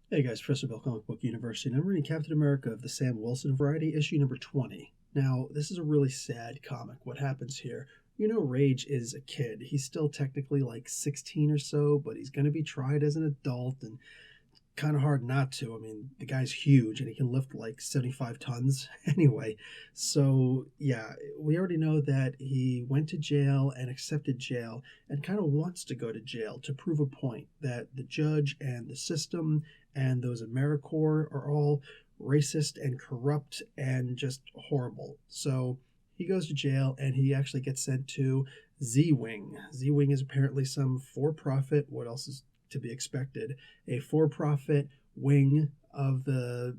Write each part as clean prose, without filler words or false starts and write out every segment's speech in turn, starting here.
Hey guys, Professor Bill, Comic Book University, and I'm reading Captain America of the Sam Wilson variety, issue number 20. Now, this is a really sad comic. What happens here? Rage is a kid. He's still technically like 16 or so, but he's going to be tried as an adult, and kind of hard not to. I mean, the guy's huge and he can lift like 75 tons. Anyway, so yeah, we already know that he went to jail and accepted jail and kind of wants to go to jail to prove a point that the judge and the system and those AmeriCorps are all racist and corrupt and just horrible. So he goes to jail and he actually gets sent to Z Wing. Z Wing is apparently some for profit. What else is to be expected? A for profit wing of the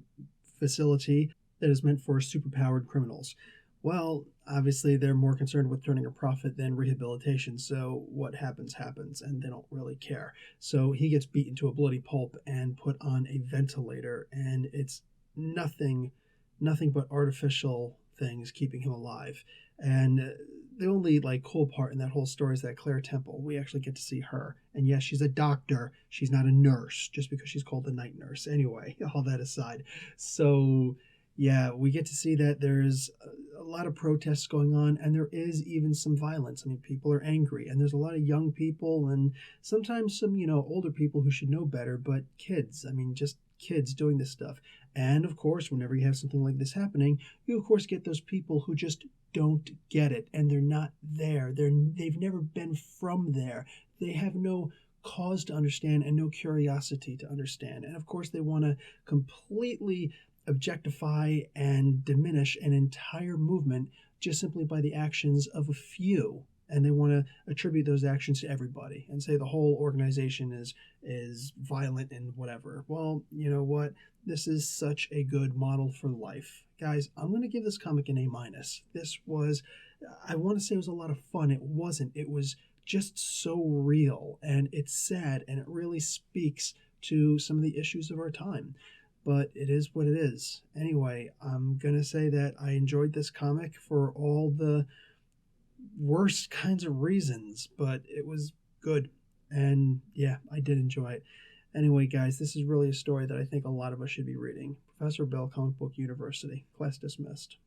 facility that is meant for superpowered criminals. Well, obviously, they're more concerned with turning a profit than rehabilitation, so what happens, happens, and they don't really care. So he gets beaten to a bloody pulp and put on a ventilator, and it's nothing, nothing but artificial things keeping him alive. And the only like cool part in that whole story is that Claire Temple. We actually get to see her, and yes, she's a doctor. She's not a nurse, just because she's called a night nurse. Anyway, all that aside, so yeah, we get to see that there's a lot of protests going on, and there is even some violence. I mean, people are angry, and there's a lot of young people, and sometimes some older people who should know better, but kids. I mean, just kids doing this stuff. And of course, whenever you have something like this happening, you of course get those people who just don't get it, and they're not there. They've never been from there. They have no cause to understand and no curiosity to understand. And of course, they want to completely objectify and diminish an entire movement just simply by the actions of a few. And they want to attribute those actions to everybody and say the whole organization is violent and whatever. Well, you know what? This is such a good model for life. Guys, I'm going to give this comic an A minus. This was, I want to say it was a lot of fun. It wasn't. It was just so real, and it's sad, and it really speaks to some of the issues of our time. But it is what it is. Anyway, I'm going to say that I enjoyed this comic for all the worst kinds of reasons, but it was good. And yeah, I did enjoy it. Anyway, guys, this is really a story that I think a lot of us should be reading. Professor Bell, Comic Book University. Class dismissed.